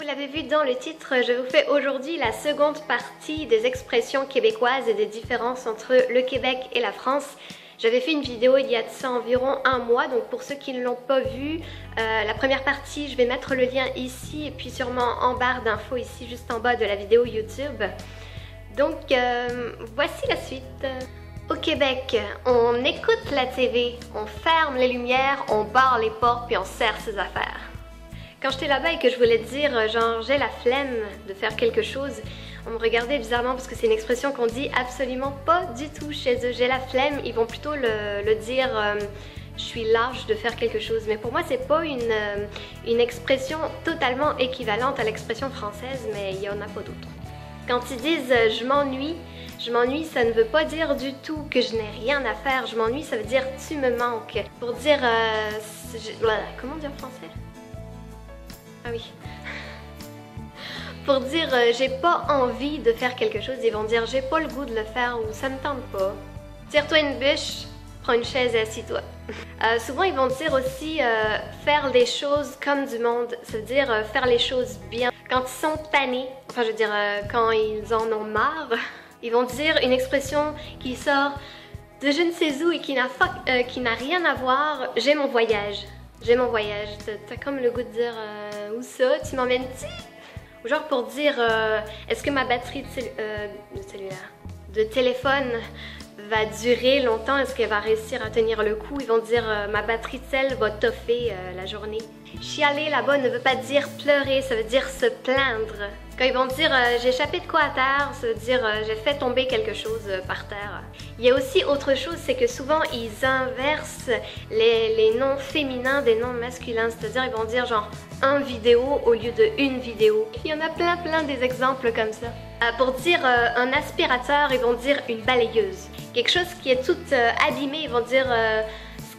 l'avez vu dans le titre, je vous fais aujourd'hui la seconde partie des expressions québécoises et des différences entre le Québec et la France. J'avais fait une vidéo il y a de ça environ un mois, donc pour ceux qui ne l'ont pas vue, la première partie, je vais mettre le lien ici et puis sûrement en barre d'infos ici, juste en bas de la vidéo YouTube. Donc voici la suite. Au Québec, on écoute la TV, on ferme les lumières, on barre les portes puis on serre ses affaires. Quand j'étais là-bas et que je voulais dire genre j'ai la flemme de faire quelque chose, on me regardait bizarrement parce que c'est une expression qu'on dit absolument pas du tout chez eux. J'ai la flemme, ils vont plutôt le dire je suis lâche de faire quelque chose. Mais pour moi c'est pas une expression totalement équivalente à l'expression française, mais il y en a pas d'autres. Quand ils disent je m'ennuie, ça ne veut pas dire du tout que je n'ai rien à faire. Je m'ennuie, ça veut dire tu me manques. Pour dire comment dire en français? Ah oui. Pour dire j'ai pas envie de faire quelque chose, ils vont dire j'ai pas le goût de le faire ou ça me tente pas. Tire-toi une bûche, prends une chaise et assis-toi. Souvent ils vont dire aussi faire les choses comme du monde, ça veut dire faire les choses bien. Quand ils sont tannés, enfin je veux dire quand ils en ont marre, ils vont dire une expression qui sort de je ne sais où et qui n'a rien à voir, j'ai mon voyage. J'ai mon voyage, t'as comme le goût de dire où ça, tu m'emmènes-tu? Ou genre pour dire est-ce que ma batterie de téléphone va durer longtemps, est-ce qu'elle va réussir à tenir le coup? Ils vont dire ma batterie de sel va toffer la journée. Chialer là-bas ne veut pas dire pleurer, ça veut dire se plaindre. Quand ils vont dire j'ai échappé de quoi à terre, ça veut dire j'ai fait tomber quelque chose par terre. Il y a aussi autre chose, c'est que souvent ils inversent les noms féminins des noms masculins, c'est-à-dire ils vont dire genre un vidéo au lieu de une vidéo. Il y en a plein des exemples comme ça. Pour dire un aspirateur, ils vont dire une balayeuse. Quelque chose qui est tout abîmé, ils vont dire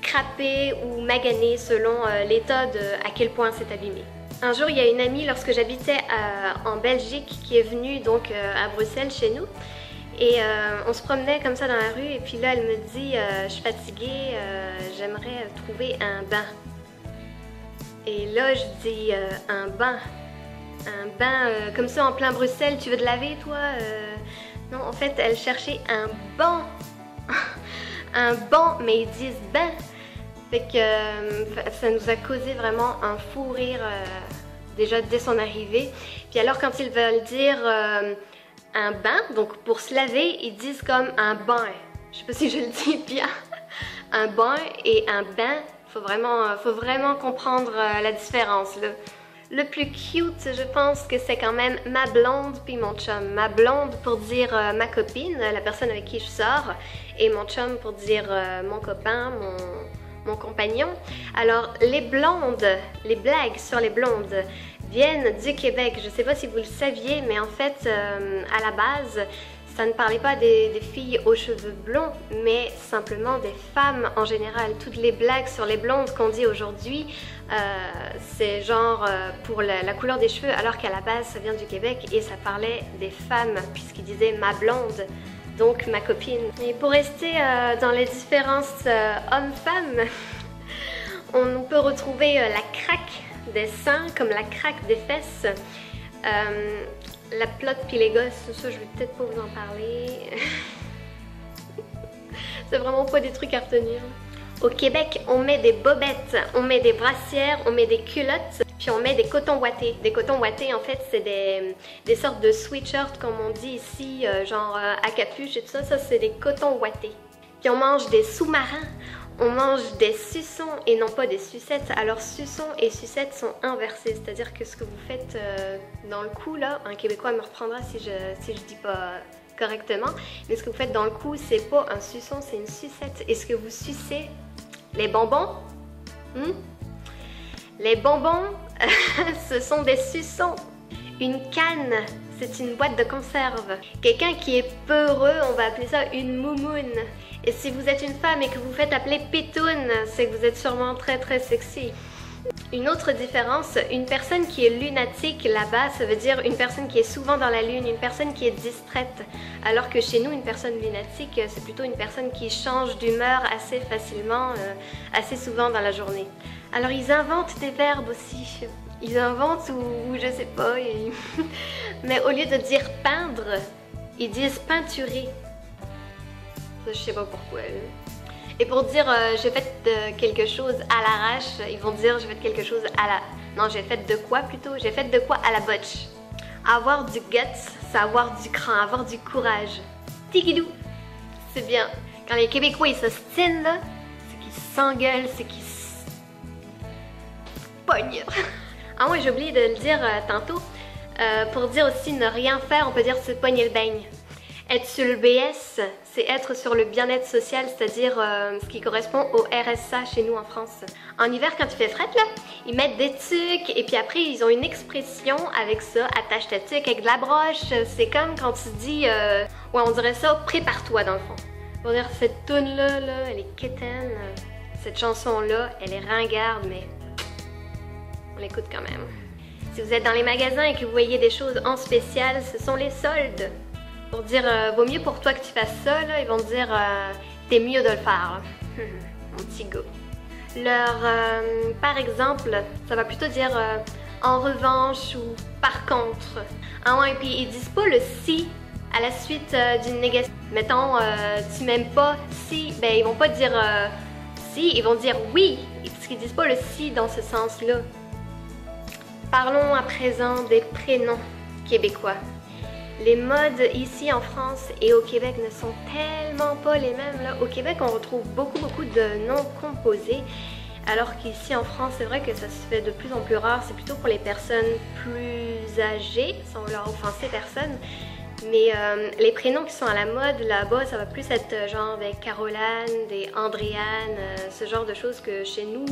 scrappé ou magané selon l'état de à quel point c'est abîmé. Un jour, il y a une amie, lorsque j'habitais en Belgique, qui est venue donc à Bruxelles chez nous. Et on se promenait comme ça dans la rue et puis là, elle me dit je suis fatiguée, j'aimerais trouver un bain. Et là, je dis un bain comme ça en plein Bruxelles, tu veux te laver toi? Non, en fait, elle cherchait un banc. Un banc, mais ils disent bain. Fait que ça nous a causé vraiment un fou rire déjà dès son arrivée. Puis alors quand ils veulent dire un bain, donc pour se laver, ils disent comme un bain. Je sais pas si je le dis bien. Un bain et un bain, faut vraiment comprendre la différence là. Le plus cute, je pense que c'est quand même ma blonde puis mon chum. Ma blonde pour dire ma copine, la personne avec qui je sors, et mon chum pour dire mon copain, mon compagnon. Alors les blondes, les blagues sur les blondes viennent du Québec. Je sais pas si vous le saviez, mais en fait à la base ça ne parlait pas des filles aux cheveux blonds, mais simplement des femmes en général. Toutes les blagues sur les blondes qu'on dit aujourd'hui, c'est genre pour la couleur des cheveux, alors qu'à la base ça vient du Québec et ça parlait des femmes, puisqu'ils disaient ma blonde, donc ma copine. Et pour rester dans les différences hommes-femmes, on peut retrouver la craque des seins comme la craque des fesses. La plotte pis les gosses, ça je vais peut-être pas vous en parler. C'est vraiment pas des trucs à retenir. Au Québec, on met des bobettes, on met des brassières, on met des culottes, puis on met des cotons ouatés. Des cotons ouatés, en fait, c'est des sortes de sweatshirts, comme on dit ici, genre à capuche et tout ça. Ça, c'est des cotons ouatés. Puis on mange des sous-marins. On mange des suçons et non pas des sucettes. Alors suçons et sucettes sont inversés, c'est-à-dire que ce que vous faites dans le cou là, un Québécois me reprendra si je dis pas correctement, mais ce que vous faites dans le cou, c'est pas un suçon, c'est une sucette. Et ce que vous sucez, les bonbons, les bonbons, ce sont des suçons. Une canne, c'est une boîte de conserve. Quelqu'un qui est peureux, on va appeler ça une moumoune. Et si vous êtes une femme et que vous faites appeler pitoune, c'est que vous êtes sûrement très sexy. Une autre différence, une personne qui est lunatique là-bas, ça veut dire une personne qui est souvent dans la lune, une personne qui est distraite. Alors que chez nous, une personne lunatique, c'est plutôt une personne qui change d'humeur assez facilement, assez souvent dans la journée. Alors ils inventent des verbes aussi. Ils inventent ou je sais pas. Mais au lieu de dire peindre, ils disent peinturer. Ça, je sais pas pourquoi. Là. Et pour dire j'ai fait quelque chose à l'arrache, ils vont dire j'ai fait quelque chose à la... Non, j'ai fait de quoi plutôt? J'ai fait de quoi à la botche. Avoir du guts, c'est avoir du cran, avoir du courage. Tigidou! C'est bien. Quand les Québécois ils s'ostinent là, c'est qu'ils s'engueulent, c'est qu'ils se pognent. Ah ouais, j'ai oublié de le dire tantôt. Pour dire aussi ne rien faire, on peut dire se pogner le beigne. Être sur le BS, c'est être sur le bien-être social, c'est-à-dire ce qui correspond au RSA chez nous en France. En hiver, quand il fait fret, là, ils mettent des tuques et puis après, ils ont une expression avec ça, attache ta tuque avec de la broche. C'est comme quand tu dis, ouais, on dirait ça, prépare-toi dans le fond. Pour dire, cette toune-là, là, elle est quétaine. Cette chanson-là, elle est ringarde, mais on l'écoute quand même. Si vous êtes dans les magasins et que vous voyez des choses en spécial, ce sont les soldes. Pour dire, vaut mieux pour toi que tu fasses ça, là, ils vont te dire, t'es mieux de le faire. Mon petit gars. Par exemple, ça va plutôt dire en revanche ou par contre. Ah ouais, et puis ils disent pas le si à la suite d'une négation. Mettons, tu m'aimes pas si, ben ils vont pas dire si, ils vont dire oui, parce qu'ils disent pas le si dans ce sens-là. Parlons à présent des prénoms québécois. Les modes ici en France et au Québec ne sont tellement pas les mêmes. Là. Au Québec, on retrouve beaucoup de noms composés, alors qu'ici en France, c'est vrai que ça se fait de plus en plus rare. C'est plutôt pour les personnes plus âgées, sans vouloir offenser personne. Mais les prénoms qui sont à la mode là-bas, ça va plus être genre des Caroline, des Andréane, ce genre de choses que chez nous,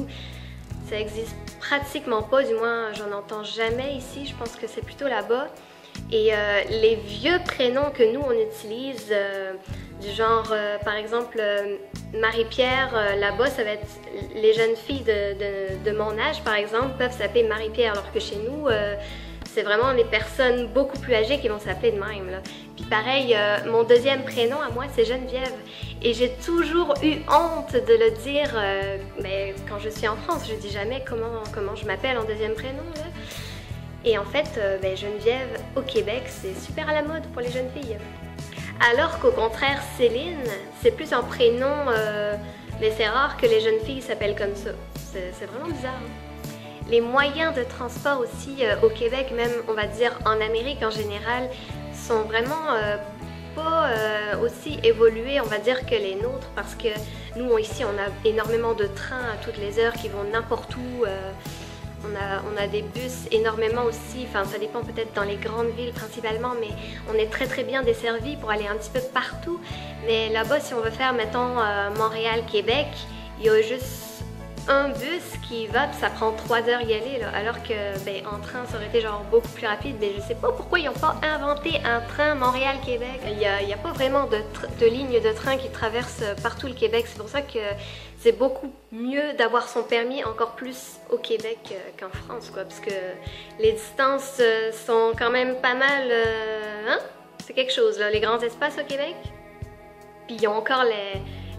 ça existe pratiquement pas. Du moins, j'en entends jamais ici. Je pense que c'est plutôt là-bas. Et les vieux prénoms que nous on utilise, du genre par exemple Marie-Pierre, là-bas ça va être les jeunes filles de mon âge par exemple peuvent s'appeler Marie-Pierre, alors que chez nous c'est vraiment les personnes beaucoup plus âgées qui vont s'appeler de même. Là. Puis pareil, mon deuxième prénom à moi c'est Geneviève et j'ai toujours eu honte de le dire, mais quand je suis en France je dis jamais comment je m'appelle en deuxième prénom. Là. Et en fait, Geneviève au Québec, c'est super à la mode pour les jeunes filles. Alors qu'au contraire, Céline, c'est plus un prénom, mais c'est rare que les jeunes filles s'appellent comme ça. C'est vraiment bizarre. Les moyens de transport aussi au Québec, même on va dire en Amérique en général, sont vraiment pas aussi évolués, on va dire, que les nôtres, parce que nous ici on a énormément de trains à toutes les heures qui vont n'importe où. On a des bus énormément aussi, enfin ça dépend peut-être dans les grandes villes principalement, mais on est très bien desservi pour aller un petit peu partout. Mais là-bas, si on veut faire, mettons, Montréal-Québec, il y a juste un bus qui va, puis ça prend 3 heures y aller, là, alors que en train ça aurait été genre beaucoup plus rapide. Mais je sais pas pourquoi ils n'ont pas inventé un train Montréal-Québec. Il y a pas vraiment de ligne de train qui traverse partout le Québec. C'est pour ça que c'est beaucoup mieux d'avoir son permis encore plus au Québec qu'en France, quoi, parce que les distances sont quand même pas mal, hein? C'est quelque chose, là, les grands espaces au Québec. Puis ils ont encore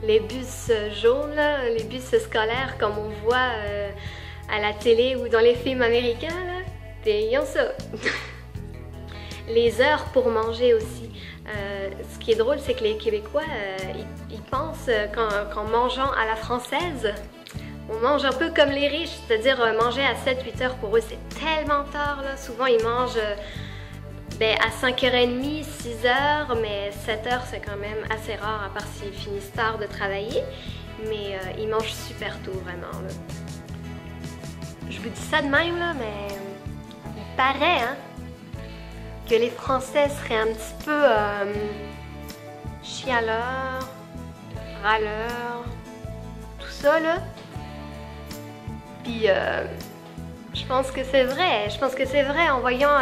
les bus jaunes, là, les bus scolaires comme on voit à la télé ou dans les films américains, là. Ils ont ça. Les heures pour manger aussi. Ce qui est drôle, c'est que les Québécois, ils pensent qu'en mangeant à la française, on mange un peu comme les riches, c'est-à-dire manger à 7-8 heures pour eux, c'est tellement tard, là. Souvent, ils mangent à 5h30, 6h, mais 7h, c'est quand même assez rare, à part s'ils finissent tard de travailler. Mais ils mangent super tôt, vraiment, là. Je vous dis ça de même, là, mais il paraît, hein, que les Français seraient un petit peu chialeurs, râleurs, tout ça, là. Puis, je pense que c'est vrai. Je pense que c'est vrai en voyant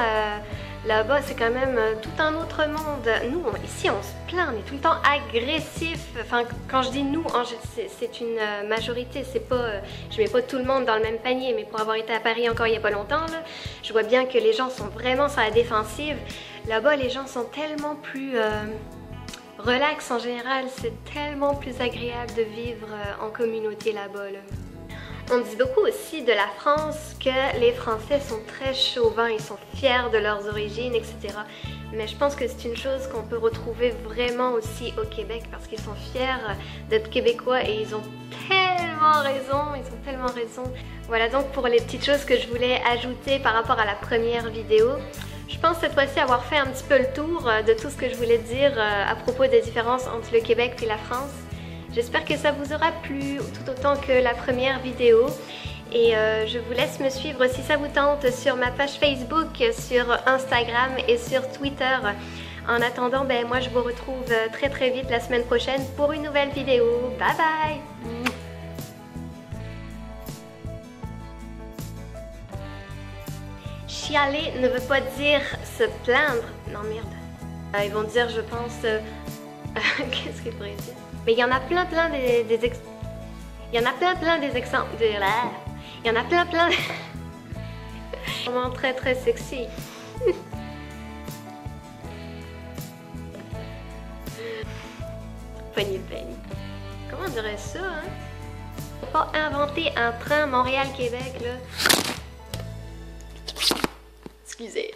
là-bas, c'est quand même tout un autre monde. Nous, ici, on se plaint, on est tout le temps agressif. Enfin, quand je dis nous, c'est une majorité. C'est pas, je mets pas tout le monde dans le même panier, mais pour avoir été à Paris encore il n'y a pas longtemps, là, je vois bien que les gens sont vraiment sur la défensive. Là-bas, les gens sont tellement plus relax en général. C'est tellement plus agréable de vivre en communauté là-bas, là. On dit beaucoup aussi de la France que les Français sont très chauvins, ils sont fiers de leurs origines, etc. Mais je pense que c'est une chose qu'on peut retrouver vraiment aussi au Québec parce qu'ils sont fiers d'être québécois et ils ont tellement raison. Voilà donc pour les petites choses que je voulais ajouter par rapport à la première vidéo. Je pense cette fois-ci avoir fait un petit peu le tour de tout ce que je voulais dire à propos des différences entre le Québec et la France. J'espère que ça vous aura plu tout autant que la première vidéo. Et je vous laisse me suivre si ça vous tente sur ma page Facebook, sur Instagram et sur Twitter. En attendant, ben moi je vous retrouve très vite la semaine prochaine pour une nouvelle vidéo. Bye bye! Chialer ne veut pas dire se plaindre. Non merde. Ils vont dire, je pense... Qu'est-ce qu'ils pourraient dire? Mais il y en a plein des Il y en a plein des exemples. Il y en a plein Vraiment très sexy. Funny Penny. Comment on dirait ça, hein? Faut pas inventer un train Montréal-Québec, là. Excusez.